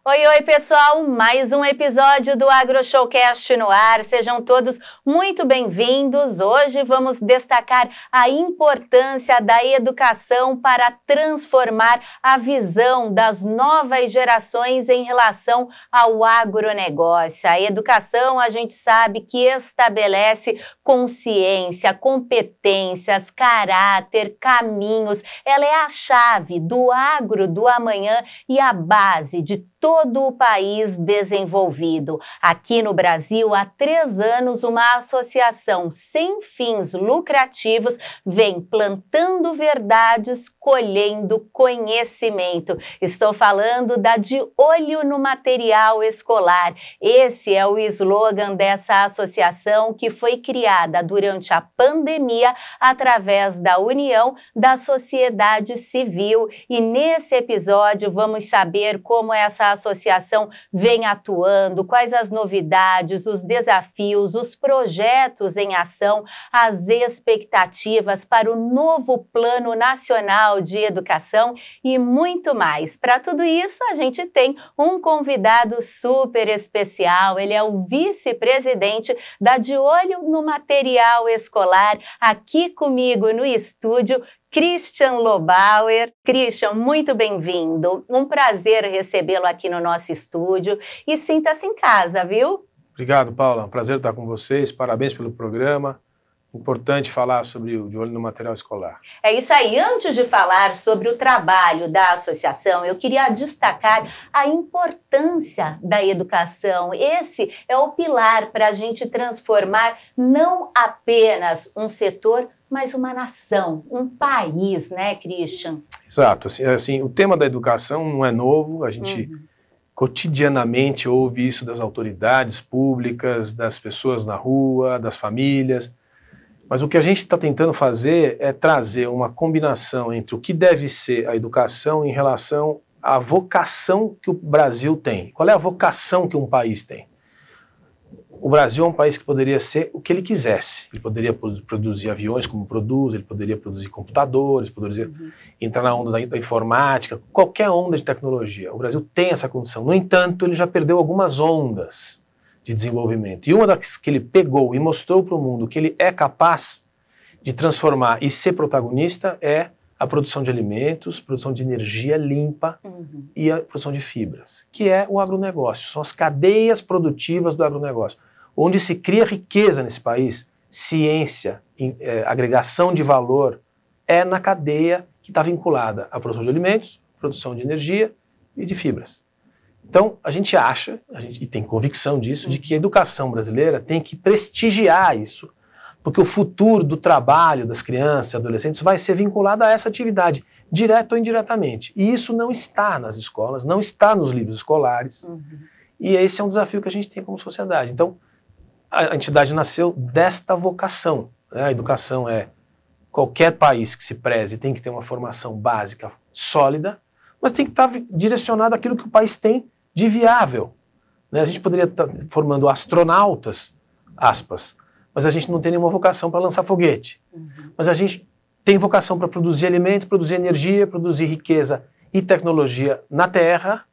Oi, oi, pessoal! Mais um episódio do AgroShowcast no ar. Sejam todos muito bem-vindos. Hoje vamos destacar a importância da educação para transformar a visão das novas gerações em relação ao agronegócio. A educação, a gente sabe que estabelece consciência, competências, caráter, caminhos. Ela é a chave do agro do amanhã e a base de todo o país desenvolvido. Aqui no Brasil, há 3 anos, uma associação sem fins lucrativos vem plantando verdades, colhendo conhecimento. Estou falando da De Olho no Material Escolar. Esse é o slogan dessa associação que foi criada durante a pandemia através da união da sociedade civil. E nesse episódio vamos saber como essa associação vem atuando, quais as novidades, os desafios, os projetos em ação, as expectativas para o novo Plano Nacional de Educação e muito mais. Para tudo isso, a gente tem um convidado super especial. Ele é o vice-presidente da De Olho no Material Escolar, aqui comigo no estúdio, Christian Lobauer. Christian, muito bem-vindo. Um prazer recebê-lo aqui no nosso estúdio e sinta-se em casa, viu? Obrigado, Paula. É um prazer estar com vocês. Parabéns pelo programa. Importante falar sobre o De Olho no Material Escolar. É isso aí. Antes de falar sobre o trabalho da associação, eu queria destacar a importância da educação. Esse é o pilar para a gente transformar não apenas um setor, mas uma nação, um país, né, Christian? Exato. Assim, o tema da educação não é novo, a gente cotidianamente ouve isso das autoridades públicas, das pessoas na rua, das famílias, mas o que a gente está tentando fazer é trazer uma combinação entre o que deve ser a educação em relação à vocação que o Brasil tem. Qual é a vocação que um país tem? O Brasil é um país que poderia ser o que ele quisesse. Ele poderia produzir aviões como produz, ele poderia produzir computadores, poderia entrar na onda da informática, qualquer onda de tecnologia. O Brasil tem essa condição. No entanto, ele já perdeu algumas ondas de desenvolvimento. E uma das que ele pegou e mostrou para o mundo que ele é capaz de transformar e ser protagonista é a produção de alimentos, produção de energia limpa e a produção de fibras, que é o agronegócio. São as cadeias produtivas do agronegócio, onde se cria riqueza nesse país, ciência, agregação de valor, é na cadeia que está vinculada à produção de alimentos, produção de energia e de fibras. Então, a gente acha, e tem convicção disso, de que a educação brasileira tem que prestigiar isso, porque o futuro do trabalho das crianças e adolescentes vai ser vinculado a essa atividade, direto ou indiretamente. E isso não está nas escolas, não está nos livros escolares, e esse é um desafio que a gente tem como sociedade. Então, a entidade nasceu desta vocação, né? A educação qualquer país que se preze tem que ter uma formação básica sólida, mas tem que estar direcionado àquilo que o país tem de viável, né? A gente poderia estar formando astronautas, aspas, mas a gente não tem nenhuma vocação para lançar foguete. Mas a gente tem vocação para produzir alimento, produzir energia, produzir riqueza e tecnologia na terra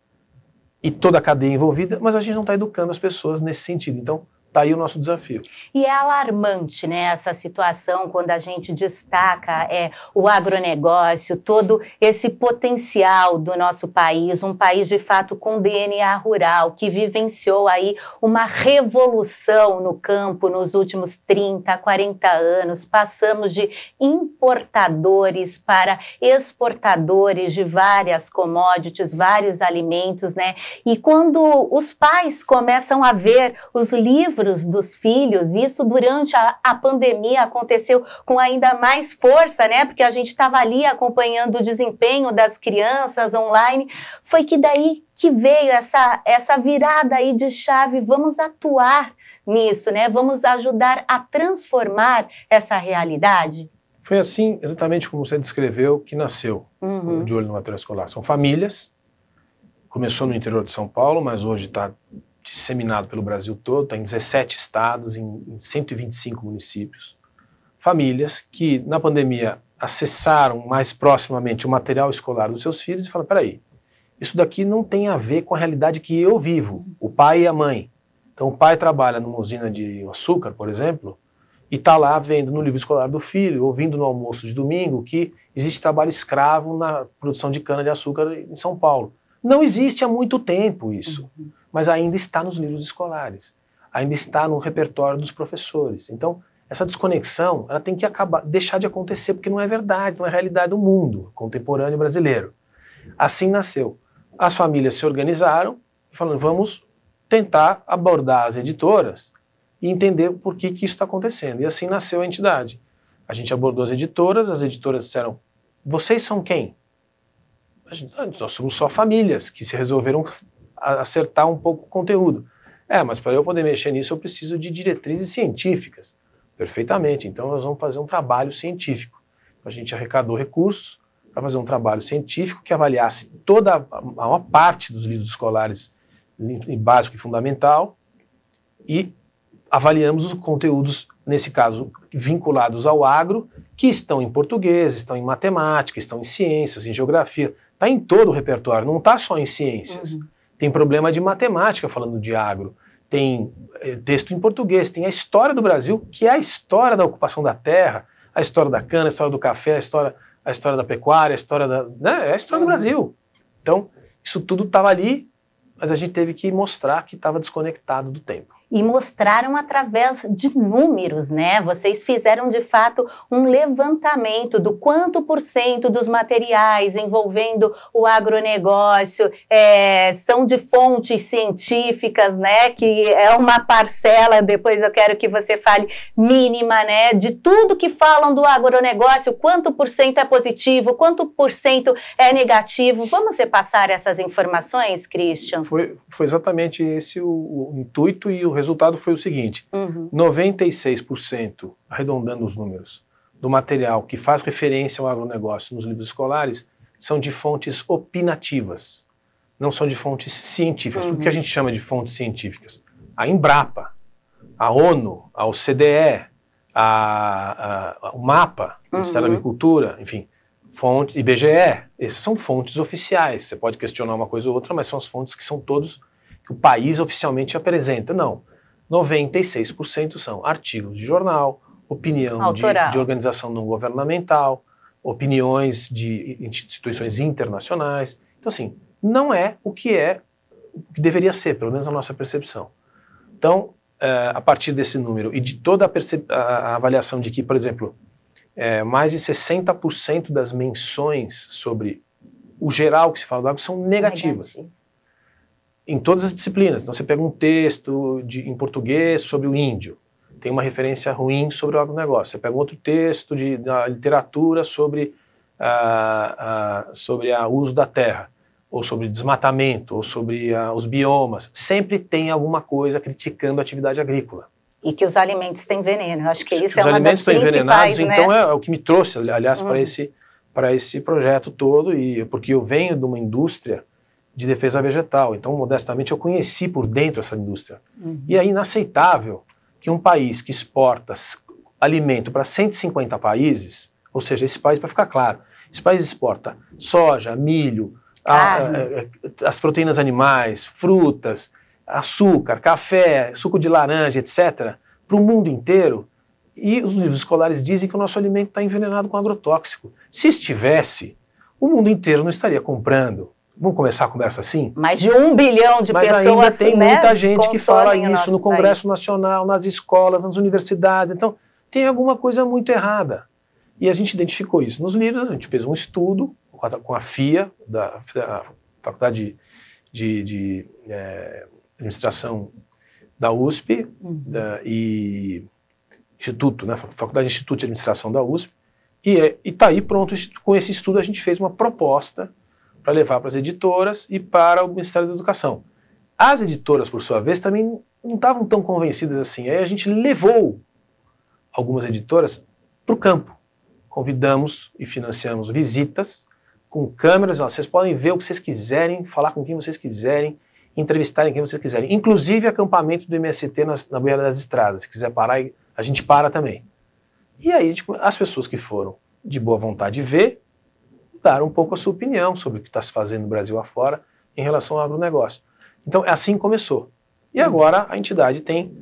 e toda a cadeia envolvida, mas a gente não está educando as pessoas nesse sentido. Então, está aí o nosso desafio. E é alarmante, né, essa situação quando a gente destaca o agronegócio, todo esse potencial do nosso país, um país de fato com DNA rural, que vivenciou aí uma revolução no campo nos últimos 30, 40 anos. Passamos de importadores para exportadores de várias commodities, vários alimentos, né? E quando os pais começam a ver os livros dos filhos, isso durante a pandemia aconteceu com ainda mais força, né? Porque a gente estava ali acompanhando o desempenho das crianças online. Foi que daí que veio essa virada aí de chave. Vamos atuar nisso, né? Vamos ajudar a transformar essa realidade. Foi assim, exatamente como você descreveu, que nasceu o De Olho no Material Escolar. São famílias, começou no interior de São Paulo, mas hoje está disseminado pelo Brasil todo, está em 17 estados, em 125 municípios. Famílias que, na pandemia, acessaram mais proximamente o material escolar dos seus filhos e falaram, peraí, isso daqui não tem a ver com a realidade que eu vivo, o pai e a mãe. Então o pai trabalha numa usina de açúcar, por exemplo, e está lá vendo no livro escolar do filho, ouvindo no almoço de domingo, que existe trabalho escravo na produção de cana-de-açúcar em São Paulo. Não existe há muito tempo isso, mas ainda está nos livros escolares, ainda está no repertório dos professores. Então, essa desconexão, ela tem que deixar de acontecer, porque não é verdade, não é realidade do mundo contemporâneo brasileiro. Assim nasceu. As famílias se organizaram, falando, vamos tentar abordar as editoras e entender por que isso está acontecendo. E assim nasceu a entidade. A gente abordou as editoras disseram, vocês são quem? Nós somos só famílias que se resolveram acertar um pouco o conteúdo. Mas para eu poder mexer nisso eu preciso de diretrizes científicas. Perfeitamente, então nós vamos fazer um trabalho científico. A gente arrecadou recursos para fazer um trabalho científico que avaliasse toda a maior parte dos livros escolares em básico e fundamental e avaliamos os conteúdos, nesse caso, vinculados ao agro, que estão em português, estão em matemática, estão em ciências, em geografia. Está em todo o repertório, não está só em ciências. Tem problema de matemática falando de agro, tem texto em português, tem a história do Brasil, que é a história da ocupação da terra, a história da cana, a história do café, a história da pecuária, a história é a história do Brasil. Então, isso tudo estava ali, mas a gente teve que mostrar que estava desconectado do tempo. E mostraram através de números, né? Vocês fizeram, de fato, um levantamento do quanto por cento dos materiais envolvendo o agronegócio são de fontes científicas, né? Que é uma parcela, depois eu quero que você fale, mínima, né? De tudo que falam do agronegócio, quanto por cento é positivo, quanto por cento é negativo. Vamos repassar essas informações, Christian? Foi exatamente esse o intuito, e o resultado foi o seguinte, 96%, arredondando os números, do material que faz referência ao agronegócio nos livros escolares são de fontes opinativas, não são de fontes científicas. O que a gente chama de fontes científicas? A Embrapa, a ONU, a OCDE, o MAPA, o Ministério da Agricultura, enfim, fontes, IBGE, essas são fontes oficiais. Você pode questionar uma coisa ou outra, mas são as fontes que são todos que o país oficialmente apresenta. Não, 96% são artigos de jornal, opinião de organização não governamental, opiniões de instituições internacionais. Então, assim, não é o que deveria ser, pelo menos na nossa percepção. Então, a partir desse número e de toda a avaliação de que, por exemplo, mais de 60% das menções sobre o geral que se fala do agro são negativas. Em todas as disciplinas. Então você pega um texto em português sobre o índio, tem uma referência ruim sobre o agronegócio. Você pega outro texto da literatura sobre o uso da terra, ou sobre desmatamento, ou sobre os biomas. Sempre tem alguma coisa criticando a atividade agrícola. E que os alimentos têm veneno. Eu acho que isso é uma das principais, os alimentos estão envenenados, né? Então é o que me trouxe, aliás, para esse projeto todo, porque eu venho de uma indústria de defesa vegetal, então modestamente eu conheci por dentro essa indústria. E é inaceitável que um país que exporta alimento para 150 países, ou seja, esse país, para ficar claro, esse país exporta soja, milho, as proteínas animais, frutas, açúcar, café, suco de laranja, etc., para o mundo inteiro, e os livros escolares dizem que o nosso alimento está envenenado com agrotóxico. Se estivesse, o mundo inteiro não estaria comprando. Vamos começar a conversa assim? Mais de 1 bilhão de pessoas, ainda tem muita gente que fala isso no Congresso país. Nacional, nas escolas, nas universidades. Então, tem alguma coisa muito errada. E a gente identificou isso nos livros, a gente fez um estudo com a FIA, da Faculdade de Administração da USP, e Instituto, né, Faculdade de Instituto de Administração da USP, e está aí pronto. Com esse estudo a gente fez uma proposta para levar para as editoras e para o Ministério da Educação. As editoras, por sua vez, também não estavam tão convencidas assim. Aí a gente levou algumas editoras para o campo. Convidamos e financiamos visitas com câmeras. Vocês podem ver o que vocês quiserem, falar com quem vocês quiserem, entrevistarem quem vocês quiserem. Inclusive acampamento do MST na beira das estradas. Se quiser parar, a gente para também. E aí as pessoas que foram de boa vontade ver, dar um pouco a sua opinião sobre o que está se fazendo no Brasil afora. em relação ao agronegócio. Então, assim começou. E agora a entidade tem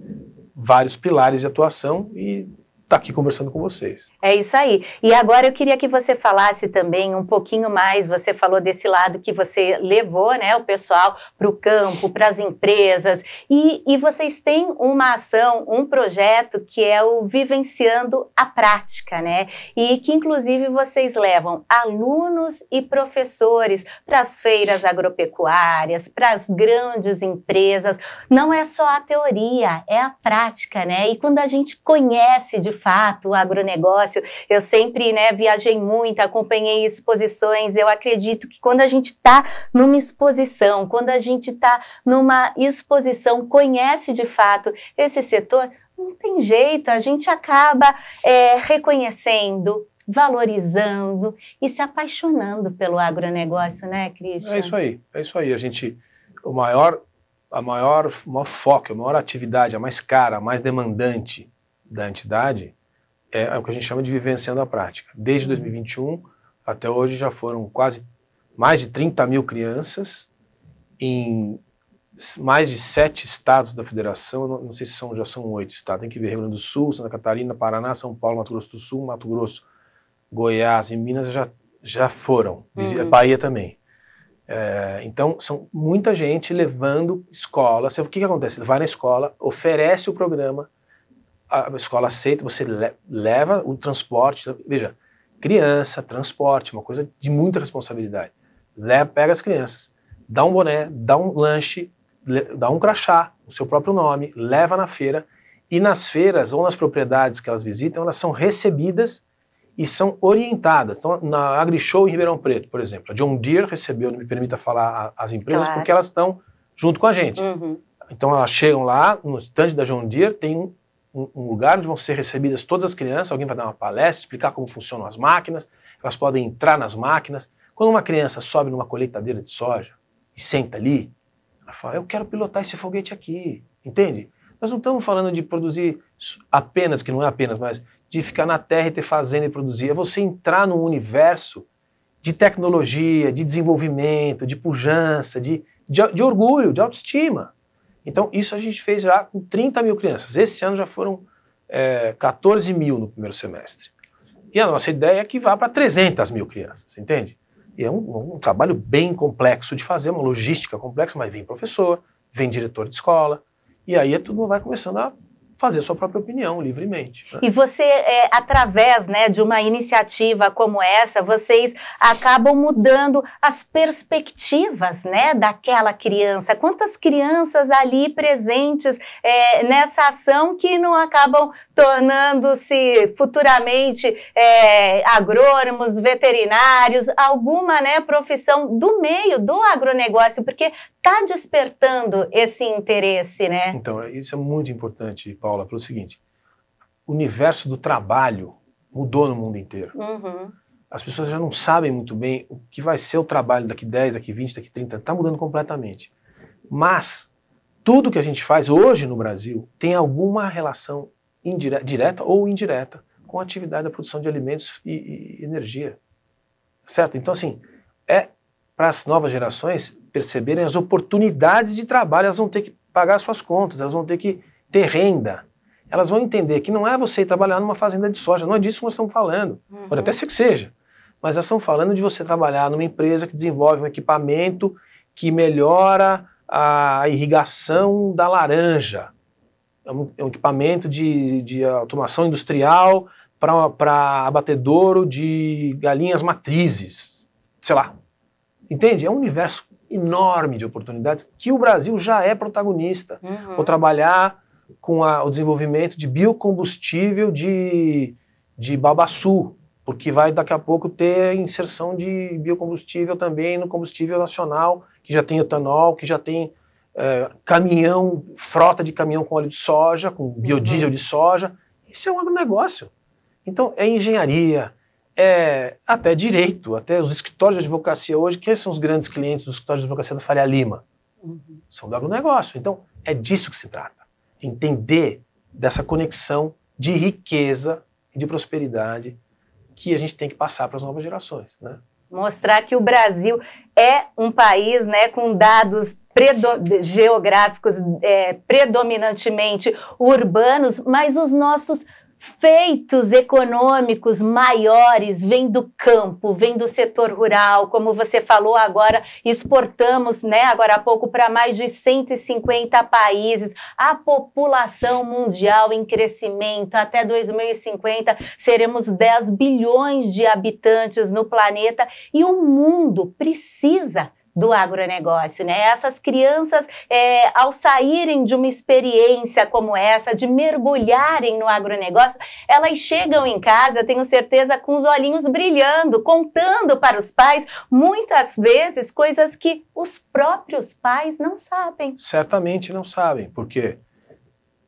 vários pilares de atuação e está aqui conversando com vocês. É isso aí. E agora eu queria que você falasse também um pouquinho mais, você falou desse lado que você levou, né, o pessoal para o campo, para as empresas, e vocês têm uma ação, um projeto que é o Vivenciando a Prática, né, e que inclusive vocês levam alunos e professores para as feiras agropecuárias, para as grandes empresas. Não é só a teoria, é a prática, né, e quando a gente conhece de fato o agronegócio, eu sempre, né, viajei muito, acompanhei exposições, eu acredito que quando a gente está numa exposição, conhece de fato esse setor, não tem jeito, a gente acaba reconhecendo, valorizando e se apaixonando pelo agronegócio, né, Christian? É isso aí. O maior foco, a maior atividade, a mais cara, a mais demandante da entidade é o que a gente chama de Vivenciando a Prática. Desde 2021 até hoje já foram mais de 30 mil crianças em mais de 7 estados da federação, não sei se já são 8 estados, tem que ver Rio Grande do Sul, Santa Catarina, Paraná, São Paulo, Mato Grosso do Sul, Mato Grosso, Goiás e Minas já foram, Bahia também. Então, são muita gente levando escola. O que acontece? Ele vai na escola, oferece o programa, a escola aceita, você leva o transporte. Veja, criança, transporte, uma coisa de muita responsabilidade. Pega as crianças, dá um boné, dá um lanche, dá um crachá, o seu próprio nome, leva na feira, e nas feiras ou nas propriedades que elas visitam, elas são recebidas e são orientadas. Então, na AgriShow em Ribeirão Preto, por exemplo, a John Deere recebeu, não me permita falar as empresas, claro, porque elas estão junto com a gente. Então, elas chegam lá, no stand da John Deere, tem um lugar onde vão ser recebidas todas as crianças, alguém vai dar uma palestra, explicar como funcionam as máquinas, elas podem entrar nas máquinas. Quando uma criança sobe numa colheitadeira de soja e senta ali, ela fala, eu quero pilotar esse foguete aqui, entende? Nós não estamos falando de produzir apenas, que não é apenas, mas de ficar na terra e ter fazenda e produzir. É você entrar num universo de tecnologia, de desenvolvimento, de pujança, de orgulho, de autoestima. Então, isso a gente fez já com 30 mil crianças. Esse ano já foram 14 mil no primeiro semestre. E a nossa ideia é que vá para 300 mil crianças, entende? E é um trabalho bem complexo de fazer, uma logística complexa, mas vem professor, vem diretor de escola, e aí tudo vai começando a fazer sua própria opinião livremente. Né? E você, através, né, de uma iniciativa como essa, vocês acabam mudando as perspectivas, né, daquela criança. Quantas crianças ali presentes nessa ação que não acabam tornando-se futuramente agrônomos, veterinários, alguma, né, profissão do meio do agronegócio, porque está despertando esse interesse, né? Então, isso é muito importante, Paula, pelo seguinte, o universo do trabalho mudou no mundo inteiro. As pessoas já não sabem muito bem o que vai ser o trabalho daqui 10, daqui 20, daqui 30, está mudando completamente. Mas tudo que a gente faz hoje no Brasil tem alguma relação direta ou indireta com a atividade da produção de alimentos e energia. Certo? Então, assim, para as novas gerações perceberem as oportunidades de trabalho, elas vão ter que pagar suas contas, elas vão ter que ter renda. Elas vão entender que não é você ir trabalhar numa fazenda de soja, não é disso que nós estamos falando. Pode até ser que seja, mas nós estamos falando de você trabalhar numa empresa que desenvolve um equipamento que melhora a irrigação da laranja. É um equipamento de automação industrial para abatedouro de galinhas matrizes, sei lá. Entende? É um universo enorme de oportunidades que o Brasil já é protagonista. Ou trabalhar com o desenvolvimento de biocombustível de babaçu, porque vai daqui a pouco ter inserção de biocombustível também no combustível nacional, que já tem etanol, que já tem frota de caminhão com óleo de soja, com biodiesel de soja. Isso é um agronegócio. Então é engenharia, até direito, até os escritórios de advocacia hoje, quem são os grandes clientes dos escritórios de advocacia da Faria Lima? São do agronegócio. Então, é disso que se trata. Entender dessa conexão de riqueza e de prosperidade que a gente tem que passar para as novas gerações, né? Mostrar que o Brasil é um país, né, com dados geográficos predominantemente urbanos, mas os nossos feitos econômicos maiores vêm do campo, vêm do setor rural, como você falou agora, exportamos, né, agora há pouco para mais de 150 países, a população mundial em crescimento, até 2050 seremos 10 bilhões de habitantes no planeta e o mundo precisa do agronegócio, né? Essas crianças, ao saírem de uma experiência como essa, de mergulharem no agronegócio, elas chegam em casa, eu tenho certeza, com os olhinhos brilhando, contando para os pais, muitas vezes, coisas que os próprios pais não sabem. Certamente não sabem, porque,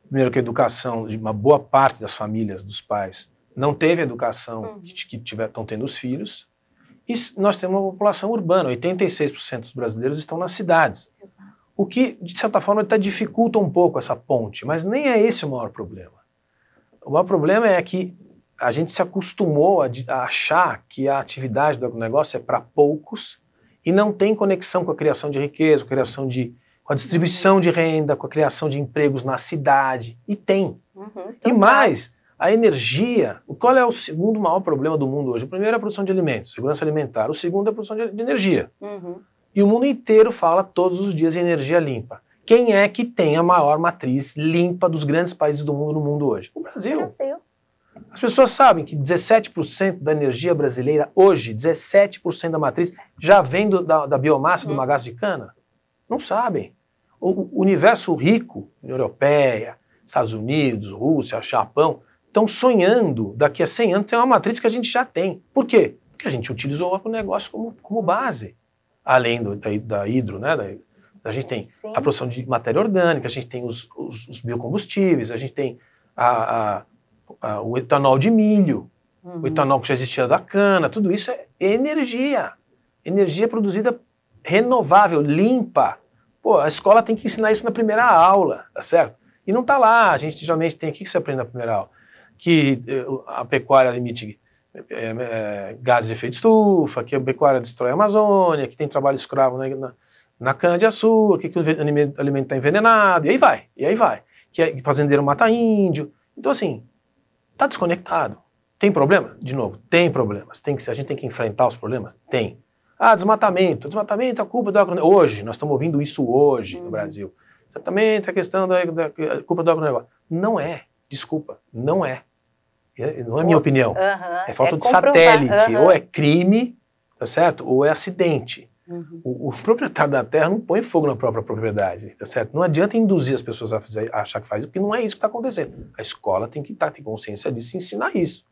primeiro, que a educação de uma boa parte das famílias, dos pais, não teve a educação que estão tendo os filhos. E nós temos uma população urbana, 86% dos brasileiros estão nas cidades. Exato. O que, de certa forma, até dificulta um pouco essa ponte, mas nem é esse o maior problema. O maior problema é que a gente se acostumou a achar que a atividade do agronegócio é para poucos e não tem conexão com a criação de riqueza, com a distribuição de renda, com a criação de empregos na cidade. E tem. E mais... A energia, qual é o segundo maior problema do mundo hoje? O primeiro é a produção de alimentos, segurança alimentar. O segundo é a produção de energia. E o mundo inteiro fala todos os dias em energia limpa. Quem é que tem a maior matriz limpa dos grandes países do mundo no mundo hoje? O Brasil. As pessoas sabem que 17% da energia brasileira hoje, 17% da matriz, já vem da biomassa do bagaço de cana? Não sabem. O universo rico, União Europeia, Estados Unidos, Rússia, Japão, estão sonhando, daqui a 100 anos, ter uma matriz que a gente já tem. Por quê? Porque a gente utilizou o negócio como base. Além da hidro, né? A gente tem a produção de matéria orgânica, a gente tem os biocombustíveis, a gente tem o etanol de milho, o etanol que já existia da cana, tudo isso é energia. Energia produzida renovável, limpa. Pô, a escola tem que ensinar isso na primeira aula, tá certo? E não está lá, a gente geralmente tem, o que você aprende na primeira aula? Que a pecuária emite gases de efeito estufa, que a pecuária destrói a Amazônia, que tem trabalho escravo na cana-de-açúcar, que o alimento está envenenado, e aí vai. Que o fazendeiro mata índio. Então, assim, está desconectado. Tem problema? De novo, tem problemas. A gente tem que enfrentar os problemas? Tem. Desmatamento. Desmatamento é culpa do agronegócio. Hoje, nós estamos ouvindo isso hoje no Brasil. Exatamente a questão da culpa do agronegócio. Não é. Desculpa, não é. Não é minha opinião. É falta de satélite. Ou é crime, tá certo? Ou é acidente. O proprietário da terra não põe fogo na própria propriedade, tá certo? Não adianta induzir as pessoas a achar que faz isso, porque não é isso que está acontecendo. A escola tem que ter consciência disso e ensinar isso.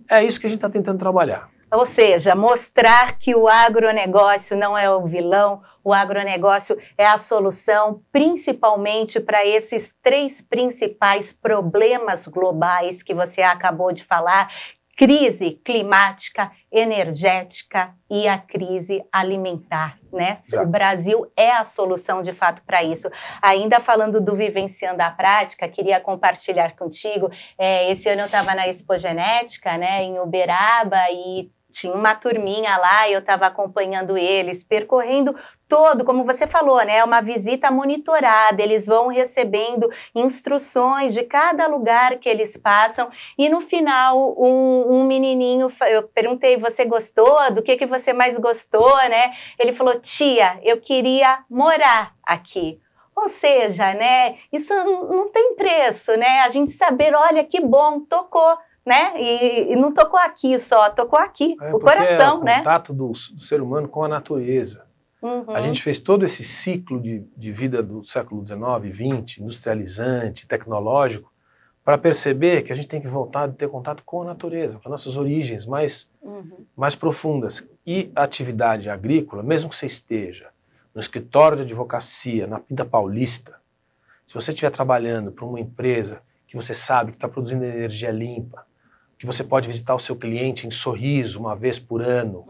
É isso que a gente está tentando trabalhar. Ou seja, mostrar que o agronegócio não é o vilão, o agronegócio é a solução, principalmente para esses 3 principais problemas globais que você acabou de falar: crise climática, energética e a crise alimentar, né? Exato. O Brasil é a solução, de fato, para isso. Ainda falando do Vivenciando a Prática, queria compartilhar contigo, esse ano eu estava na Expogenética, né, em Uberaba, e tinha uma turminha lá, eu estava acompanhando eles, percorrendo todo, como você falou, né, uma visita monitorada, eles vão recebendo instruções de cada lugar que eles passam, e no final, um menininho, eu perguntei, você gostou? Do que você mais gostou, né? Ele falou, tia, eu queria morar aqui. Ou seja, né, isso não tem preço, né, a gente saber, olha, que bom, tocou, né? E não tocou aqui só, tocou aqui, o coração, né? É o contato do ser humano com a natureza. A gente fez todo esse ciclo de vida do século XIX, XX, industrializante, tecnológico, para perceber que a gente tem que voltar a ter contato com a natureza, com as nossas origens mais profundas. E a atividade agrícola, mesmo que você esteja no escritório de advocacia, na Pinta Paulista, se você estiver trabalhando para uma empresa que você sabe que está produzindo energia limpa, que você pode visitar o seu cliente em Sorriso uma vez por ano,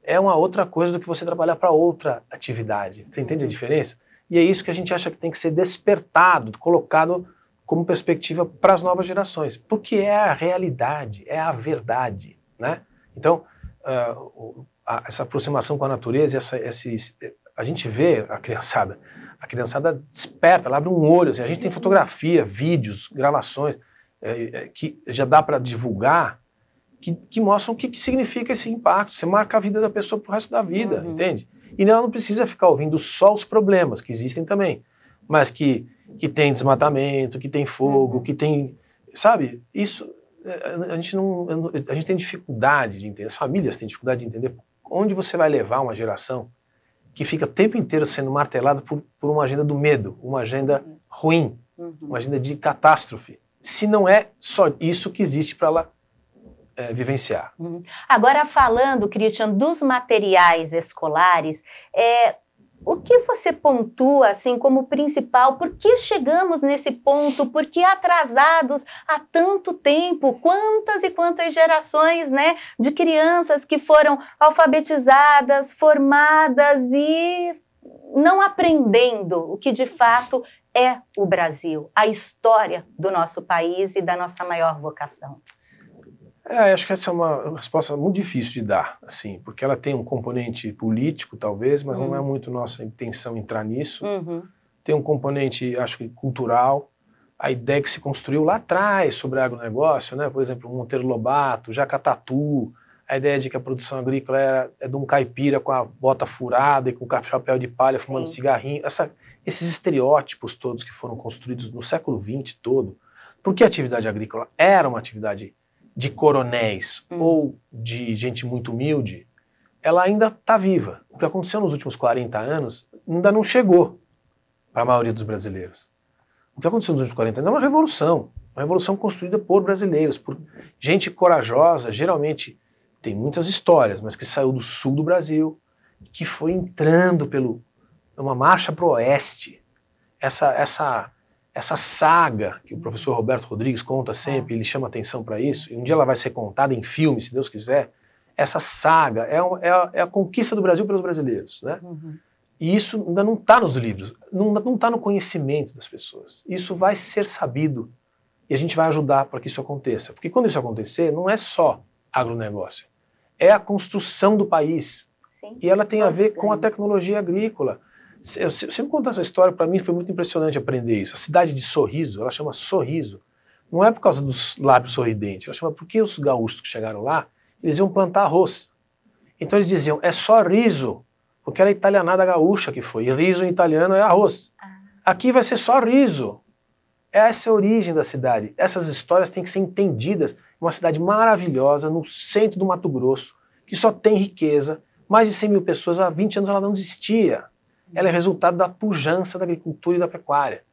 é uma outra coisa do que você trabalhar para outra atividade. Você entende a diferença? E é isso que a gente acha que tem que ser despertado, colocado como perspectiva para as novas gerações, porque é a realidade, é a verdade, né? Então, essa aproximação com a natureza, a gente vê a criançada desperta, ela abre um olho, assim, a gente tem fotografia, vídeos, gravações, que já dá para divulgar, que mostram o que significa esse impacto. Você marca a vida da pessoa pro resto da vida, entende? E ela não precisa ficar ouvindo só os problemas, que existem também, mas que tem desmatamento, que tem fogo, que tem... Sabe? Isso, a gente tem dificuldade de entender, as famílias têm dificuldade de entender onde você vai levar uma geração que fica o tempo inteiro sendo martelada por uma agenda do medo, uma agenda ruim, uma agenda de catástrofe, se não é só isso que existe para ela vivenciar. Agora, falando, Christian, dos materiais escolares, o que você pontua assim como principal? Por que chegamos nesse ponto? Por que atrasados há tanto tempo? Quantas e quantas gerações, né, de crianças que foram alfabetizadas, formadas e não aprendendo o que de fato é o Brasil, a história do nosso país e da nossa maior vocação? Acho que essa é uma resposta muito difícil de dar, assim, porque ela tem um componente político, talvez, mas não é muito nossa intenção entrar nisso. Tem um componente, acho que, cultural, a ideia que se construiu lá atrás sobre agronegócio, né? Por exemplo, Monteiro Lobato, Jacatatu, a ideia de que a produção agrícola é de um caipira com a bota furada e com o chapéu de palha, fumando cigarrinho, esses estereótipos todos que foram construídos no século XX todo, porque a atividade agrícola era uma atividade de coronéis ou de gente muito humilde, ela ainda está viva. O que aconteceu nos últimos 40 anos ainda não chegou para a maioria dos brasileiros. O que aconteceu nos últimos 40 anos é uma revolução construída por brasileiros, por gente corajosa, geralmente tem muitas histórias, mas que saiu do sul do Brasil, que foi entrando uma marcha para o oeste. Essa saga que o professor Roberto Rodrigues conta sempre, ele chama atenção para isso, e um dia ela vai ser contada em filme, se Deus quiser. Essa saga é a conquista do Brasil pelos brasileiros, né? E isso ainda não está nos livros, não está no conhecimento das pessoas. Isso vai ser sabido e a gente vai ajudar para que isso aconteça. Porque quando isso acontecer, não é só agronegócio, é a construção do país. Sim, e ela tem a ver com a tecnologia agrícola. Eu sempre conto essa história, para mim foi muito impressionante aprender isso. A cidade de Sorriso, ela chama Sorriso. Não é por causa dos lábios sorridentes, ela chama porque os gaúchos que chegaram lá, eles iam plantar arroz. Então eles diziam, é só riso, porque era a italianada gaúcha que foi, e riso em italiano é arroz. Aqui vai ser só riso. Essa é a origem da cidade. Essas histórias têm que ser entendidas. Uma cidade maravilhosa, no centro do Mato Grosso, que só tem riqueza, mais de 100 mil pessoas, há 20 anos ela não existia. Ela é resultado da pujança da agricultura e da pecuária.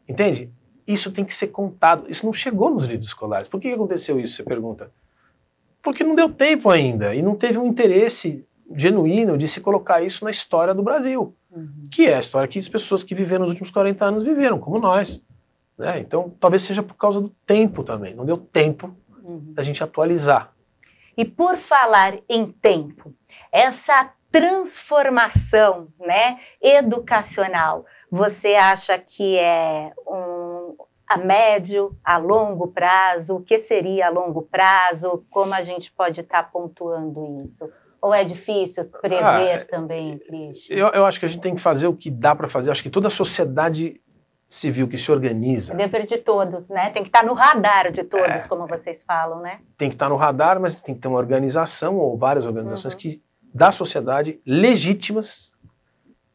Entende? Isso tem que ser contado. Isso não chegou nos livros escolares. Por que aconteceu isso, você pergunta? Porque não deu tempo ainda e não teve um interesse genuíno de se colocar isso na história do Brasil, que é a história que as pessoas que viveram nos últimos 40 anos viveram, como nós. Né? Então, talvez seja por causa do tempo também. Não deu tempo da gente atualizar. E por falar em tempo, essa transformação, né, educacional, você acha que é a médio, a longo prazo? O que seria a longo prazo? Como a gente pode estar pontuando isso? Ou é difícil prever também, Christian? Eu acho que a gente tem que fazer o que dá para fazer. Eu acho que toda a sociedade civil que se organiza... É dever de todos, né? Tem que estar no radar de todos, como vocês falam, né? Tem que estar no radar, mas tem que ter uma organização ou várias organizações da sociedade legítimas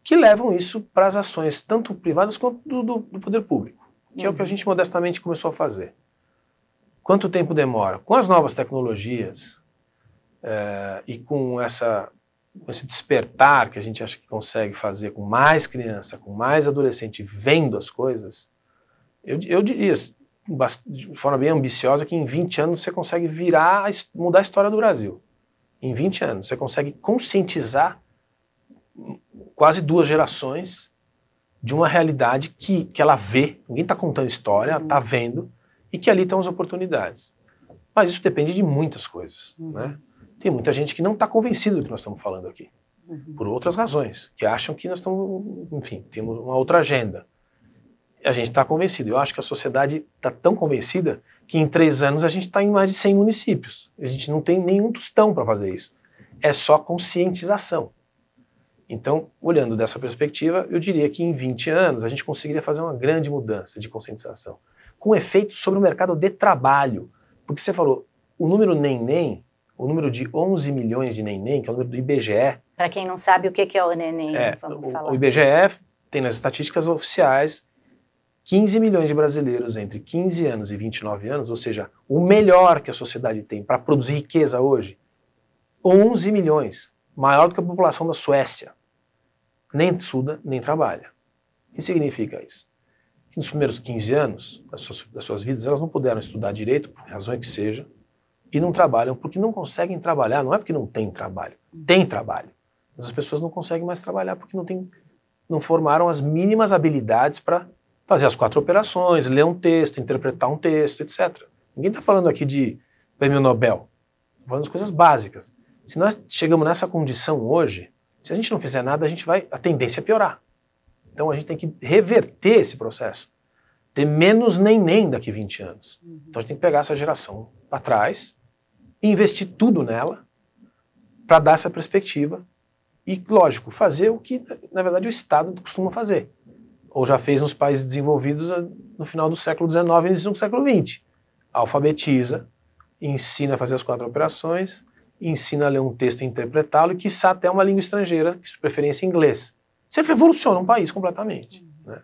que levam isso para as ações, tanto privadas quanto do poder público, que é o que a gente modestamente começou a fazer. Quanto tempo demora? Com as novas tecnologias e com esse despertar que a gente acha que consegue fazer com mais criança, com mais adolescente vendo as coisas, eu diria, de forma bem ambiciosa, que em 20 anos você consegue mudar a história do Brasil. Em 20 anos, você consegue conscientizar quase 2 gerações de uma realidade que ela vê, ninguém está contando história, ela está vendo, e que ali estão as oportunidades. Mas isso depende de muitas coisas. Né? Tem muita gente que não está convencida do que nós estamos falando aqui, por outras razões, que acham que nós estamos, enfim, temos uma outra agenda. A gente está convencido. Eu acho que a sociedade está tão convencida que em 3 anos a gente está em mais de 100 municípios. A gente não tem nenhum tostão para fazer isso. é só conscientização. Então, olhando dessa perspectiva, eu diria que em 20 anos a gente conseguiria fazer uma grande mudança de conscientização, com efeito sobre o mercado de trabalho. Porque você falou, o número neném, o número de 11 milhões de neném, que é o número do IBGE... Para quem não sabe o que é o neném, vamos falar. O IBGE tem nas estatísticas oficiais 15 milhões de brasileiros entre 15 anos e 29 anos, ou seja, o melhor que a sociedade tem para produzir riqueza hoje, 11 milhões, maior do que a população da Suécia. Nem estuda, nem trabalha. O que significa isso? Que nos primeiros 15 anos das suas vidas, elas não puderam estudar direito, por razões que seja, e não trabalham porque não conseguem trabalhar, não é porque não tem trabalho, tem trabalho. Mas as pessoas não conseguem mais trabalhar porque não formaram as mínimas habilidades para fazer as 4 operações, ler um texto, interpretar um texto, etc. Ninguém está falando aqui de prêmio Nobel, está falando das coisas básicas. Se nós chegamos nessa condição hoje, se a gente não fizer nada, a tendência é piorar. Então a gente tem que reverter esse processo, ter menos neném daqui a 20 anos. Então a gente tem que pegar essa geração para trás e investir tudo nela para dar essa perspectiva e, lógico, fazer o que, na verdade, o Estado costuma fazer. Ou já fez nos países desenvolvidos no final do século XIX e início do século XX. Alfabetiza, ensina a fazer as 4 operações, ensina a ler um texto e interpretá-lo, e quiçá até uma língua estrangeira, de preferência inglês. Você revoluciona um país completamente. Né?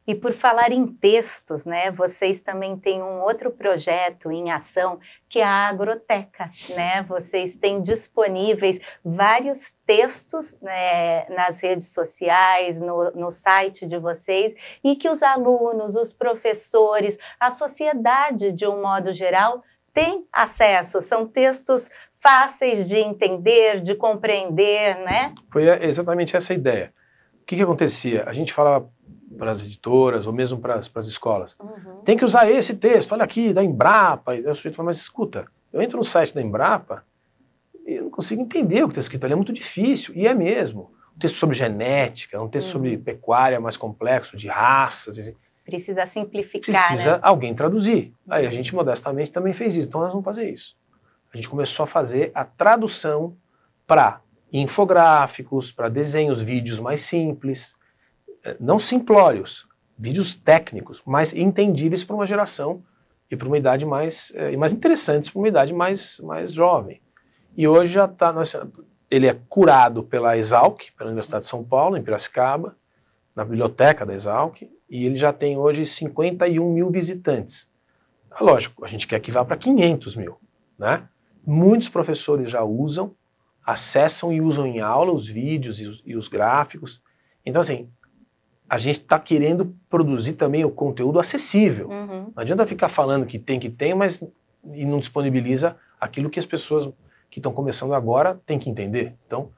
E por falar em textos, né, vocês também têm um outro projeto em ação, que é a Agroteca, né? Vocês têm disponíveis vários textos, né, nas redes sociais, no site de vocês, e que os alunos, os professores, a sociedade de um modo geral tem acesso. São textos fáceis de entender, de compreender, né? Foi exatamente essa a ideia. O que acontecia? A gente falava para as editoras ou mesmo para as escolas. Tem que usar esse texto, olha aqui, da Embrapa. E o sujeito fala, mas escuta, eu entro no site da Embrapa e eu não consigo entender o que está escrito ali, é muito difícil, e é mesmo. Um texto sobre genética, um texto sobre pecuária mais complexo, de raças. Precisa simplificar, Precisa né? alguém traduzir. Aí a gente modestamente também fez isso, então nós vamos fazer isso. A gente começou a fazer a tradução para infográficos, para desenhos, vídeos mais simples, não simplórios, vídeos técnicos, mas entendíveis para uma geração e para uma idade mais interessantes para uma idade mais jovem. E hoje já está, ele é curado pela Exalc, pela Universidade de São Paulo, em Piracicaba, na biblioteca da Exalc, e ele já tem hoje 51 mil visitantes. Lógico, a gente quer que vá para 500 mil, né? Muitos professores já usam, acessam e usam em aula os vídeos e os gráficos. Então, assim, a gente está querendo produzir também o conteúdo acessível. Não adianta ficar falando que tem, mas e não disponibiliza aquilo que as pessoas que estão começando agora têm que entender. Então,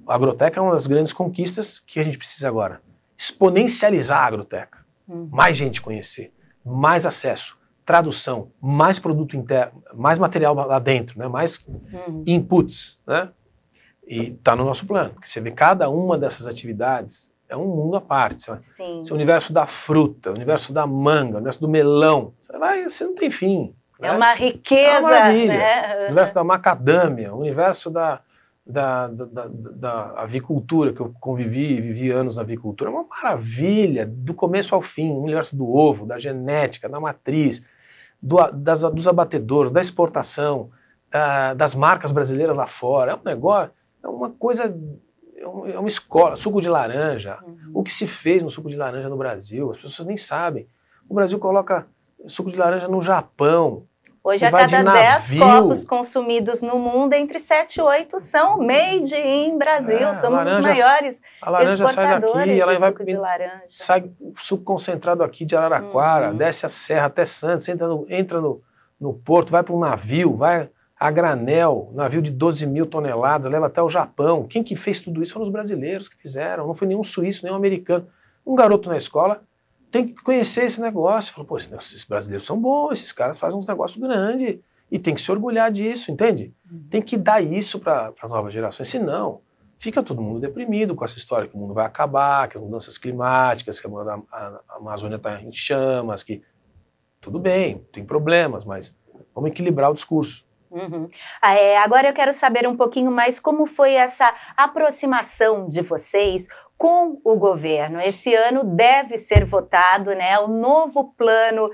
a Agroteca é uma das grandes conquistas que a gente precisa agora. Exponencializar a Agroteca. Mais gente conhecer, mais acesso, tradução, mais produto interno, mais material lá dentro, né? Mais inputs, né? E está no nosso plano. Porque você vê cada uma dessas atividades é um mundo à parte. Sim. O universo da fruta, o universo da manga, o universo do melão, você não tem fim. É uma riqueza. É uma maravilha. Né? O universo da macadâmia, o universo da avicultura, que eu vivi anos na avicultura, é uma maravilha, do começo ao fim, o universo do ovo, da genética, da matriz, dos abatedouros, da exportação, das marcas brasileiras lá fora. É um negócio, é uma coisa, é uma escola. Suco de laranja, o que se fez no suco de laranja no Brasil, as pessoas nem sabem. O Brasil coloca suco de laranja no Japão. Hoje, a cada 10 copos consumidos no mundo, entre 7 e 8 são made in Brasil. Somos os maiores exportadores de suco de laranja. Sai suco concentrado aqui de Araraquara, desce a serra até Santos, entra no porto, vai para um navio, vai a granel, navio de 12 mil toneladas, leva até o Japão. Quem que fez tudo isso foram os brasileiros que fizeram, não foi nenhum suíço, nenhum americano. Um garoto na escola tem que conhecer esse negócio. Falou, pô, esses brasileiros são bons, esses caras fazem uns negócios grandes e tem que se orgulhar disso, entende? Tem que dar isso para as novas gerações, senão fica todo mundo deprimido com essa história que o mundo vai acabar, que as mudanças climáticas, que a Amazônia está em chamas, que tudo bem, tem problemas, mas vamos equilibrar o discurso. Agora eu quero saber um pouquinho mais como foi essa aproximação de vocês com o governo. Esse ano deve ser votado, né, o novo Plano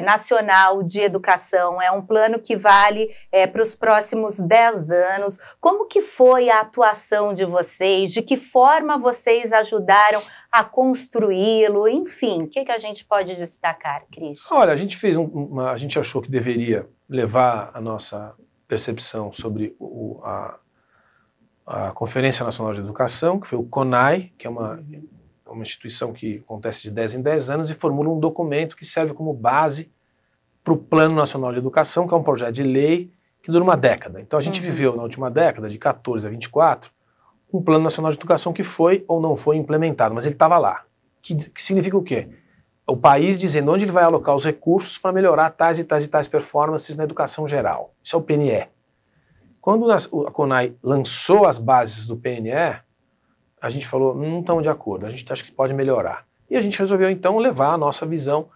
Nacional de Educação. É um plano que vale para os próximos 10 anos. Como que foi a atuação de vocês? De que forma vocês ajudaram a construí-lo? Enfim, o que a gente pode destacar, Cris? Olha, a gente fez a gente achou que deveria levar a nossa percepção sobre a Conferência Nacional de Educação, que foi o CONAE, que é uma instituição que acontece de 10 em 10 anos e formula um documento que serve como base para o Plano Nacional de Educação, que é um projeto de lei que dura uma década. Então a gente viveu na última década, de 14 a 24, um Plano Nacional de Educação que foi ou não foi implementado, mas ele estava lá. Que significa o quê? O país dizendo onde ele vai alocar os recursos para melhorar tais e tais e tais performances na educação geral. Isso é o PNE. Quando a CONAE lançou as bases do PNE, a gente falou, não estamos de acordo, a gente acha que pode melhorar. E a gente resolveu então levar a nossa visão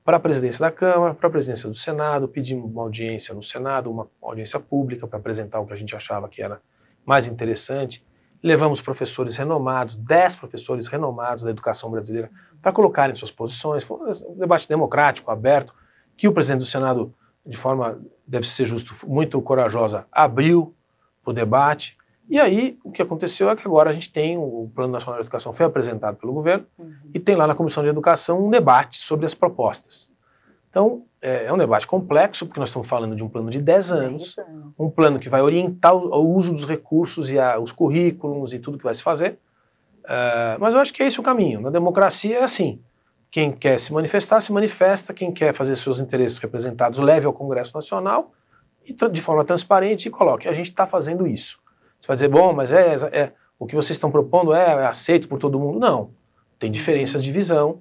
para a presidência da Câmara, para a presidência do Senado, pedimos uma audiência no Senado, uma audiência pública para apresentar o que a gente achava que era mais interessante. Levamos professores renomados, 10 professores renomados da educação brasileira, para colocarem suas posições. Foi um debate democrático, aberto, que o presidente do Senado, de forma, deve ser justo, muito corajosa, abriu para o debate. E aí, o que aconteceu é que agora a gente tem o Plano Nacional de Educação, foi apresentado pelo governo, e tem lá na Comissão de Educação um debate sobre as propostas. Então, é um debate complexo, porque nós estamos falando de um plano de 10 anos, um plano que vai orientar o uso dos recursos e os currículos e tudo que vai se fazer. Mas eu acho que é esse o caminho. Na democracia é assim. Quem quer se manifestar, se manifesta. Quem quer fazer seus interesses representados, leve ao Congresso Nacional e de forma transparente e coloque. A gente está fazendo isso. Você vai dizer, bom, mas o que vocês estão propondo é aceito por todo mundo? Não. Tem diferenças de visão.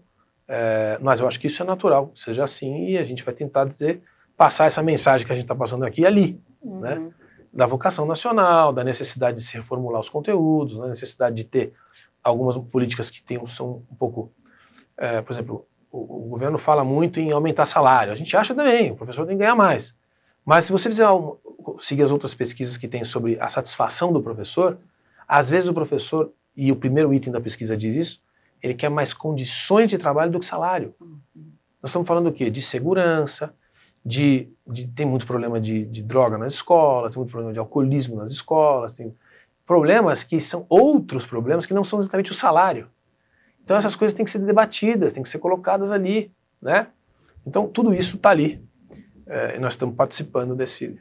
Mas eu acho que isso é natural, seja assim, e a gente vai tentar passar essa mensagem que a gente está passando aqui ali, né? Da vocação nacional, da necessidade de se reformular os conteúdos, da necessidade de ter algumas políticas que são um pouco, por exemplo, o governo fala muito em aumentar salário, a gente acha também, o professor tem que ganhar mais, mas se você seguir as outras pesquisas que tem sobre a satisfação do professor, às vezes o professor, e o primeiro item da pesquisa diz isso, ele quer mais condições de trabalho do que salário. Nós estamos falando do quê? De segurança, tem muito problema de droga nas escolas, tem muito problema de alcoolismo nas escolas, tem problemas que são outros problemas que não são exatamente o salário. Então essas coisas têm que ser debatidas, têm que ser colocadas ali, né? Então tudo isso está ali. E nós estamos participando desse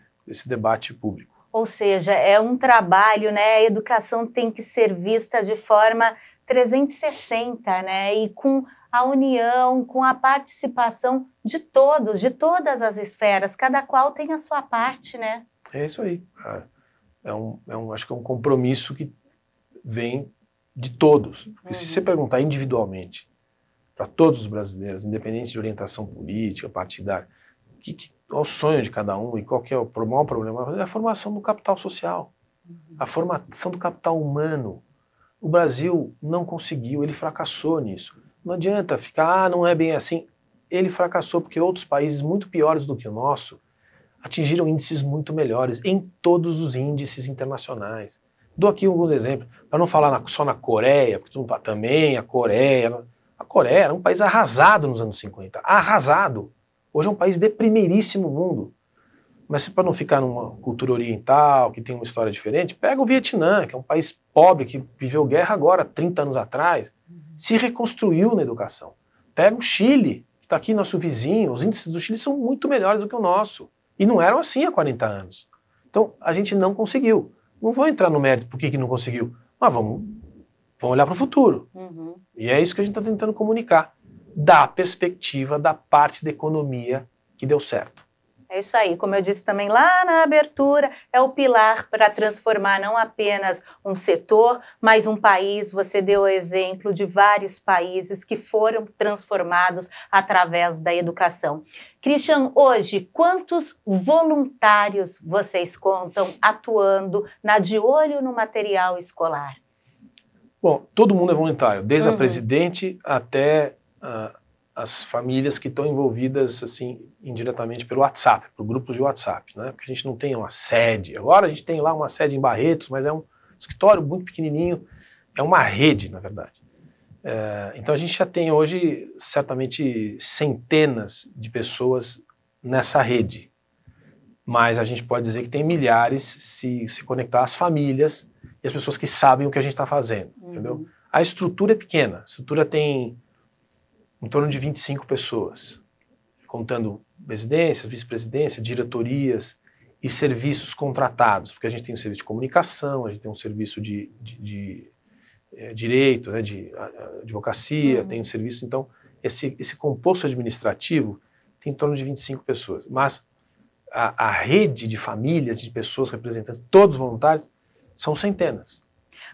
debate público. Ou seja, é um trabalho, né? A educação tem que ser vista de forma 360, né? E com a união, com a participação de todos, de todas as esferas, cada qual tem a sua parte, né? É isso aí. Acho que é um compromisso que vem de todos. Porque se você perguntar individualmente para todos os brasileiros, independente de orientação política, partidária, qual é o sonho de cada um e qual que é o maior problema? É a formação do capital social, a formação do capital humano. O Brasil não conseguiu, ele fracassou nisso. Não adianta ficar, não é bem assim. Ele fracassou porque outros países muito piores do que o nosso atingiram índices muito melhores em todos os índices internacionais. Dou aqui alguns exemplos, para não falar só na Coreia, porque todo mundo fala também a Coreia. A Coreia era um país arrasado nos anos 50, arrasado. Hoje é um país de primeiríssimo mundo. Mas para não ficar numa cultura oriental, que tem uma história diferente, pega o Vietnã, que é um país pobre, que viveu guerra agora, 30 anos atrás, se reconstruiu na educação. Pega o Chile, que está aqui nosso vizinho, os índices do Chile são muito melhores do que o nosso. E não eram assim há 40 anos. Então, a gente não conseguiu. Não vou entrar no mérito por que não conseguiu, mas vamos olhar para o futuro. E é isso que a gente está tentando comunicar, da perspectiva da parte da economia que deu certo. É isso aí, como eu disse também lá na abertura, é o pilar para transformar não apenas um setor, mas um país. Você deu o exemplo de vários países que foram transformados através da educação. Christian, hoje, quantos voluntários vocês contam atuando na De Olho no Material Escolar? Bom, todo mundo é voluntário, desde a presidente até as famílias que estão envolvidas assim indiretamente pelo WhatsApp, por grupos de WhatsApp, né? Porque a gente não tem uma sede. Agora a gente tem lá uma sede em Barretos, mas é um escritório muito pequenininho, é uma rede, na verdade. Então a gente já tem hoje certamente centenas de pessoas nessa rede, mas a gente pode dizer que tem milhares se conectar às famílias e as pessoas que sabem o que a gente está fazendo, entendeu? A estrutura é pequena, a estrutura tem em torno de 25 pessoas, contando presidências, vice-presidência, diretorias e serviços contratados, porque a gente tem um serviço de comunicação, a gente tem um serviço de direito, né, de advocacia, tem um serviço, então esse composto administrativo tem em torno de 25 pessoas, mas a rede de famílias, de pessoas representando todos os voluntários, são centenas.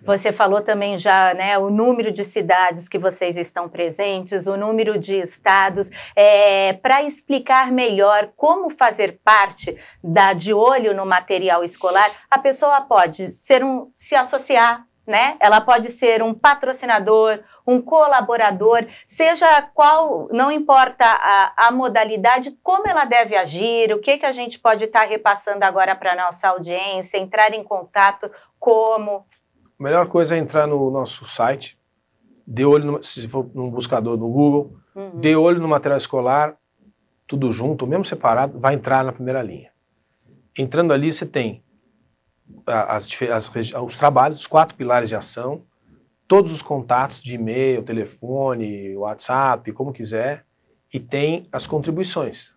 Você falou também já, né, o número de cidades que vocês estão presentes, o número de estados, para explicar melhor como fazer parte da De Olho no Material Escolar, a pessoa pode se associar, né? Ela pode ser um patrocinador, um colaborador, seja qual, não importa a modalidade, como ela deve agir, o que a gente pode estar repassando agora para a nossa audiência, entrar em contato, como... A melhor coisa é entrar no nosso site, se for num buscador no Google, De Olho no Material Escolar, tudo junto, mesmo separado, vai entrar na primeira linha. Entrando ali, você tem os trabalhos, os 4 pilares de ação, todos os contatos de e-mail, telefone, WhatsApp, como quiser, e tem as contribuições.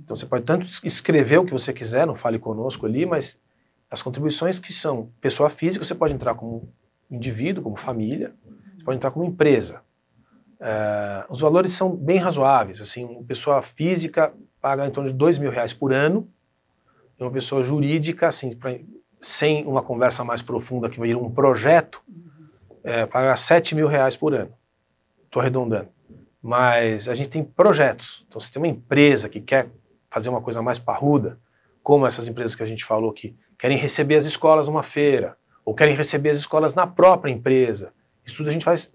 Então você pode tanto escrever o que você quiser, não fale conosco ali, mas as contribuições que são pessoa física, você pode entrar como indivíduo, como família, você pode entrar como empresa. Os valores são bem razoáveis, assim, uma pessoa física paga em torno de R$2.000 por ano, e uma pessoa jurídica, assim, sem uma conversa mais profunda, que vai ir um projeto, paga R$7.000 por ano. Estou arredondando. Mas a gente tem projetos. Então, se tem uma empresa que quer fazer uma coisa mais parruda, como essas empresas que a gente falou que querem receber as escolas numa feira, ou querem receber as escolas na própria empresa, isso tudo a gente faz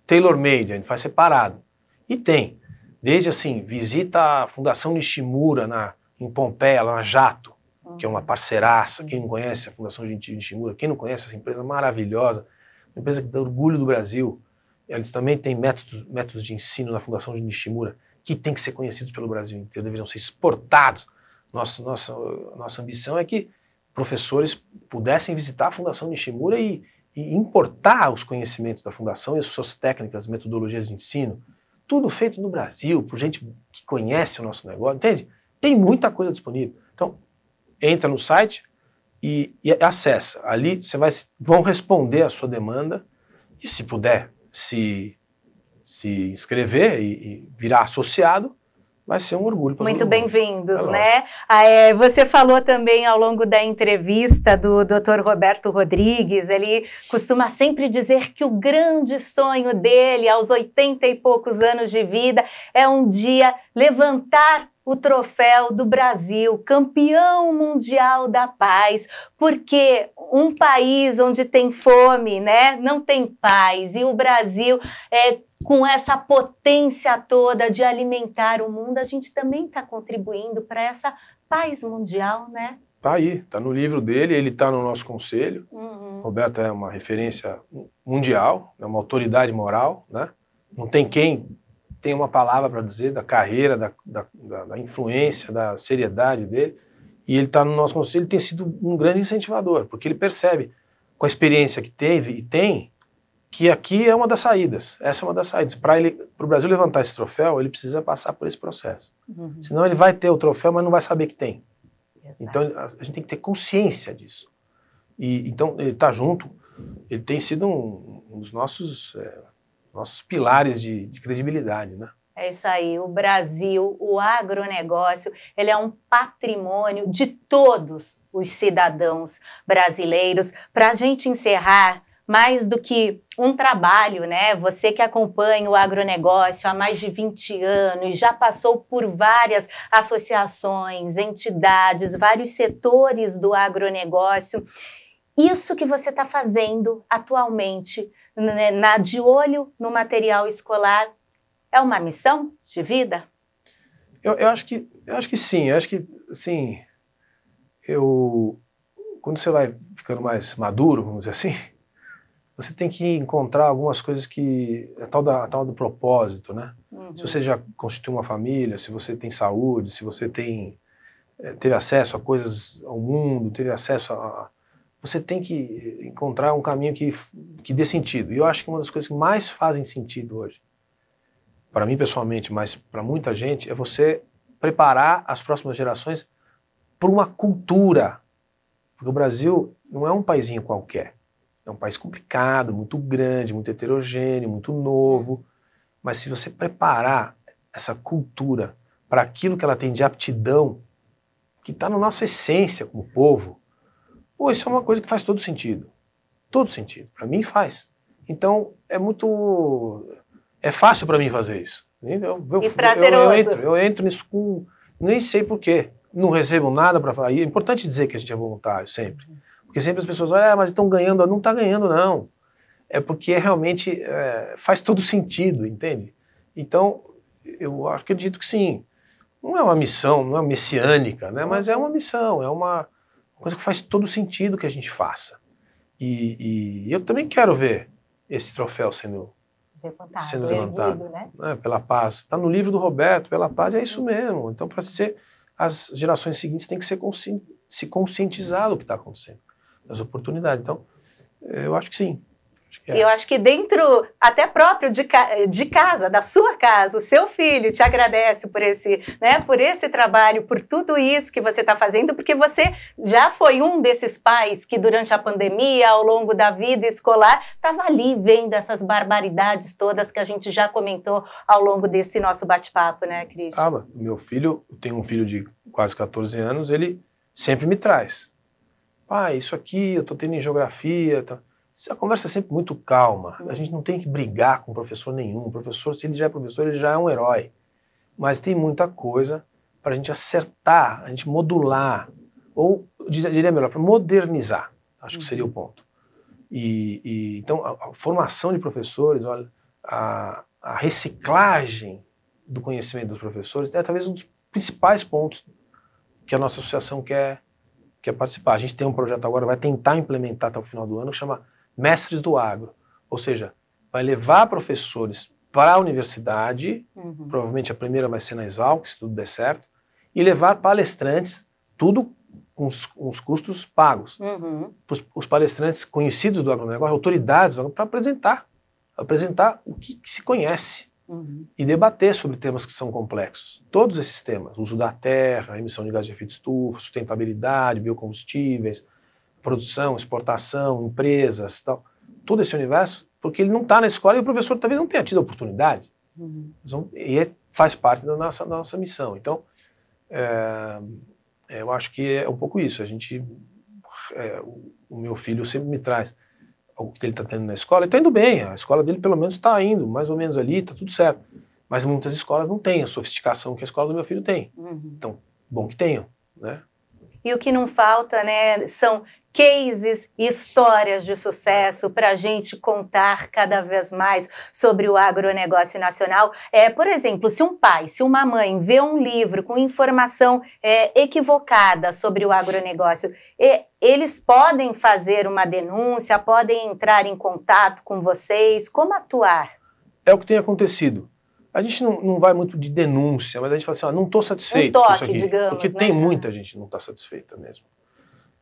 tailor-made, a gente faz separado. E tem, desde assim, visita a Fundação Nishimura em Pompeia, lá na Jato, que é uma parceiraça, quem não conhece a Fundação Nishimura, quem não conhece essa empresa maravilhosa, uma empresa que dá orgulho do Brasil. Eles também têm métodos de ensino na Fundação Nishimura que tem que ser conhecidos pelo Brasil inteiro, deveriam ser exportados. Nossa ambição é que professores pudessem visitar a Fundação Nishimura e importar os conhecimentos da Fundação e as suas técnicas, metodologias de ensino, tudo feito no Brasil, por gente que conhece o nosso negócio, entende? Tem muita coisa disponível. Então, entra no site e acessa. Ali vão responder a sua demanda e, se puder se inscrever e virar associado, vai ser um orgulho para todo mundo. Muito bem-vindos, né? Você falou também ao longo da entrevista do Dr. Roberto Rodrigues, ele costuma sempre dizer que o grande sonho dele, aos 80 e poucos anos de vida, é um dia levantar o troféu do Brasil, campeão mundial da paz, porque um país onde tem fome, né, não tem paz, e o Brasil com essa potência toda de alimentar o mundo, a gente também está contribuindo para essa paz mundial, né? Tá aí, tá no livro dele, ele tá no nosso conselho. Roberto é uma referência mundial, é uma autoridade moral, né? Não tem quem tem uma palavra para dizer da carreira, da influência, da seriedade dele, e ele está no nosso conselho, ele tem sido um grande incentivador, porque ele percebe, com a experiência que teve e tem, que aqui é uma das saídas, essa é uma das saídas. Para o Brasil levantar esse troféu, ele precisa passar por esse processo. Senão ele vai ter o troféu, mas não vai saber que tem. Exato. Então a gente tem que ter consciência disso. Então ele está junto, ele tem sido um dos nossos pilares de credibilidade, né? É isso aí, o Brasil, o agronegócio, ele é um patrimônio de todos os cidadãos brasileiros. Para a gente encerrar, mais do que um trabalho, né? Você que acompanha o agronegócio há mais de 20 anos, já passou por várias associações, entidades, vários setores do agronegócio. Isso que você está fazendo atualmente, né, De Olho no Material Escolar, é uma missão? de vida? Eu acho que sim, eu acho que, assim, quando você vai ficando mais maduro, vamos dizer assim, você tem que encontrar algumas coisas que, a tal do propósito, né? Se você já constitui uma família, se você tem saúde, se você teve acesso a coisas, ao mundo, teve acesso a... Você tem que encontrar um caminho que dê sentido. E eu acho que uma das coisas que mais fazem sentido hoje, para mim pessoalmente, mas para muita gente, é você preparar as próximas gerações por uma cultura. Porque o Brasil não é um paizinho qualquer. É um país complicado, muito grande, muito heterogêneo, muito novo. Mas se você preparar essa cultura para aquilo que ela tem de aptidão, que está na nossa essência como povo, pô, isso é uma coisa que faz todo sentido. Todo sentido. Para mim faz. Então, é fácil para mim fazer isso. E prazeroso. Eu entro nisso com... Nem sei por quê. Não recebo nada para falar. E é importante dizer que a gente é voluntário, sempre. Porque sempre as pessoas olham, mas estão ganhando. Não está ganhando, não. É porque realmente faz todo sentido, entende? Então, eu acredito que sim. Não é uma missão, não é messiânica, né? Mas é uma missão, é uma coisa que faz todo sentido que a gente faça. E eu também quero ver esse troféu sendo levantado, né? Pela paz. Está no livro do Roberto, pela paz, é isso mesmo. Então, para ser, as gerações seguintes têm que se conscientizar do que está acontecendo, das oportunidades. Então, eu acho que sim. E eu acho que dentro, até próprio de casa, da sua casa, o seu filho te agradece por esse trabalho, por tudo isso que você está fazendo, porque você já foi um desses pais que durante a pandemia, ao longo da vida escolar, estava ali vendo essas barbaridades todas que a gente já comentou ao longo desse nosso bate-papo, né, Christian? Meu filho, eu tenho um filho de quase 14 anos, ele sempre me traz. Pai, isso aqui, eu estou tendo em geografia, tá. A conversa é sempre muito calma, a gente não tem que brigar com professor nenhum, o professor, se ele já é professor, ele já é um herói, mas tem muita coisa para a gente acertar, a gente modular, ou diria melhor, para modernizar, acho que seria o ponto. Então a formação de professores, olha, a reciclagem do conhecimento dos professores é talvez um dos principais pontos que a nossa associação quer participar. A gente tem um projeto agora, vai tentar implementar até o final do ano, que chama Mestres do Agro, ou seja, vai levar professores para a universidade, provavelmente a primeira vai ser na Exalc, se tudo der certo, e levar palestrantes, tudo com os custos pagos. Os palestrantes conhecidos do agronegócio, autoridades do agronegócio, para apresentar o que se conhece e debater sobre temas que são complexos. Todos esses temas, uso da terra, emissão de gás de efeito estufa, sustentabilidade, biocombustíveis, produção, exportação, empresas, tal, todo esse universo, porque ele não está na escola e o professor talvez não tenha tido a oportunidade. E faz parte da nossa missão. Então, eu acho que é um pouco isso. O meu filho sempre me traz o que ele está tendo na escola. Ele está indo bem, a escola dele pelo menos está indo, mais ou menos ali, está tudo certo. Mas muitas escolas não têm a sofisticação que a escola do meu filho tem. Então, bom que tenham, né? E o que não falta, né, são cases e histórias de sucesso para a gente contar cada vez mais sobre o agronegócio nacional. Por exemplo, se um pai, se uma mãe vê um livro com informação equivocada sobre o agronegócio, eles podem fazer uma denúncia, podem entrar em contato com vocês, como atuar? É o que tem acontecido. A gente não vai muito de denúncia, mas a gente fala assim, não estou satisfeito com isso aqui, digamos, porque tem muita gente que não está satisfeita mesmo.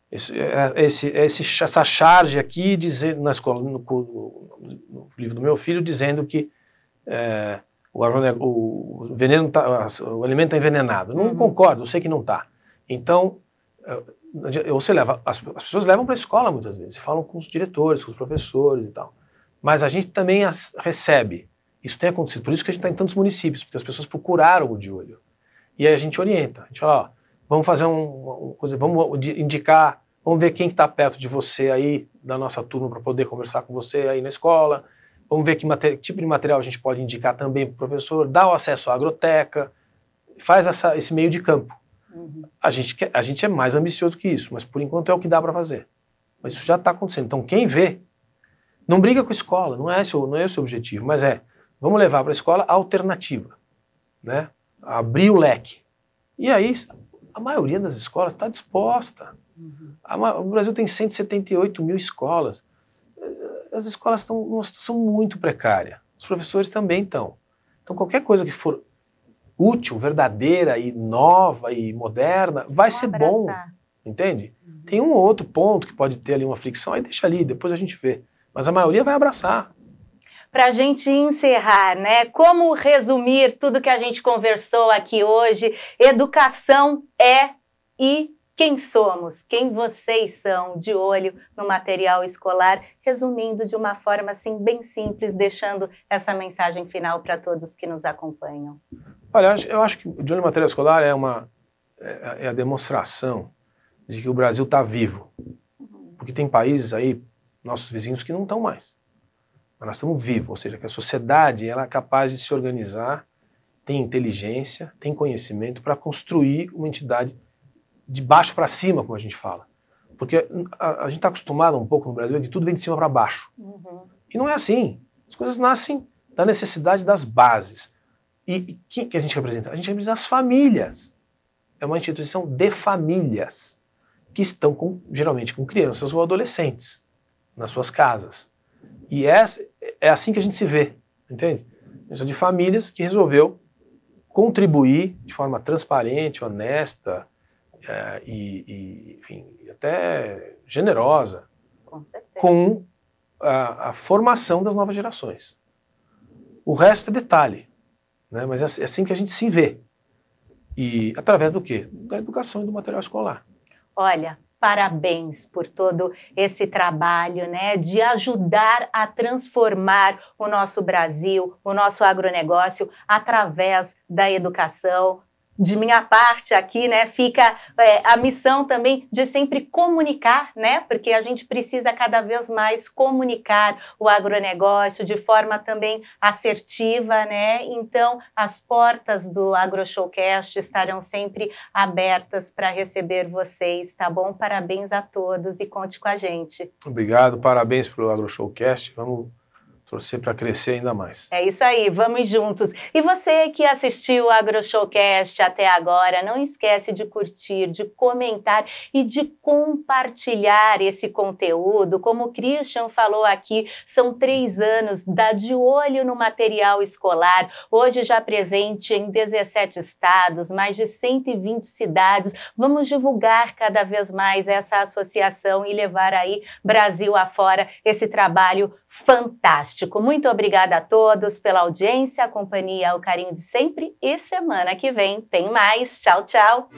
Essa charge aqui, na escola, no livro do meu filho, dizendo que o alimento está envenenado. Não concordo, eu sei que não está. Então, as pessoas levam para a escola muitas vezes, falam com os diretores, com os professores e tal. Mas a gente também as recebe. Isso tem acontecido, por isso que a gente está em tantos municípios, porque as pessoas procuraram o de olho. E aí a gente orienta, a gente fala, vamos fazer uma coisa, vamos indicar, vamos ver quem está perto de você aí, da nossa turma, para poder conversar com você aí na escola, vamos ver que tipo de material a gente pode indicar também para o professor, dá o acesso à agroteca, faz esse meio de campo. A gente é mais ambicioso que isso, mas por enquanto é o que dá para fazer. Mas isso já está acontecendo, então quem vê, não briga com a escola, não é esse o objetivo, mas vamos levar para a escola a alternativa. né? Abrir o leque. E aí, a maioria das escolas está disposta. O Brasil tem 178 mil escolas. As escolas estão numa situação muito precária. Os professores também estão. Então, qualquer coisa que for útil, verdadeira e nova e moderna, vai ser bom. Entende? Tem um ou outro ponto que pode ter ali uma fricção, aí deixa ali, depois a gente vê. Mas a maioria vai abraçar. Para a gente encerrar, né? Como resumir tudo que a gente conversou aqui hoje? Educação é e quem somos, quem vocês são, de olho no material escolar, resumindo de uma forma assim bem simples, deixando essa mensagem final para todos que nos acompanham. Olha, eu acho que o de olho no material escolar é a demonstração de que o Brasil está vivo. Porque tem países aí, nossos vizinhos, que não estão mais. Mas nós estamos vivos, ou seja, que a sociedade ela é capaz de se organizar, tem inteligência, tem conhecimento para construir uma entidade de baixo para cima, como a gente fala. Porque a gente está acostumado um pouco no Brasil que tudo vem de cima para baixo. E não é assim. As coisas nascem da necessidade das bases. E quem que a gente representa? A gente representa as famílias. É uma instituição de famílias que estão geralmente com crianças ou adolescentes nas suas casas. E é assim que a gente se vê, entende? Isso de famílias que resolveu contribuir de forma transparente, honesta enfim, até generosa com a formação das novas gerações. O resto é detalhe, né? Mas é assim que a gente se vê. E através do quê? Da educação e do material escolar. Olha, parabéns por todo esse trabalho, né, de ajudar a transformar o nosso Brasil, o nosso agronegócio, através da educação. De minha parte aqui, né, fica a missão também de sempre comunicar, né, porque a gente precisa cada vez mais comunicar o agronegócio de forma também assertiva, né, então as portas do AgroShowcast estarão sempre abertas para receber vocês, tá bom? Parabéns a todos e conte com a gente. Obrigado, parabéns pelo AgroShowcast, vamos torcer para crescer ainda mais. É isso aí, vamos juntos. E você que assistiu o AgroShowcast até agora, não esquece de curtir, de comentar e de compartilhar esse conteúdo. Como o Christian falou aqui, são 3 anos de olho no material escolar, hoje já presente em 17 estados, mais de 120 cidades. Vamos divulgar cada vez mais essa associação e levar aí Brasil afora esse trabalho fantástico. Muito obrigada a todos pela audiência, a companhia, o carinho de sempre e semana que vem tem mais. Tchau, tchau!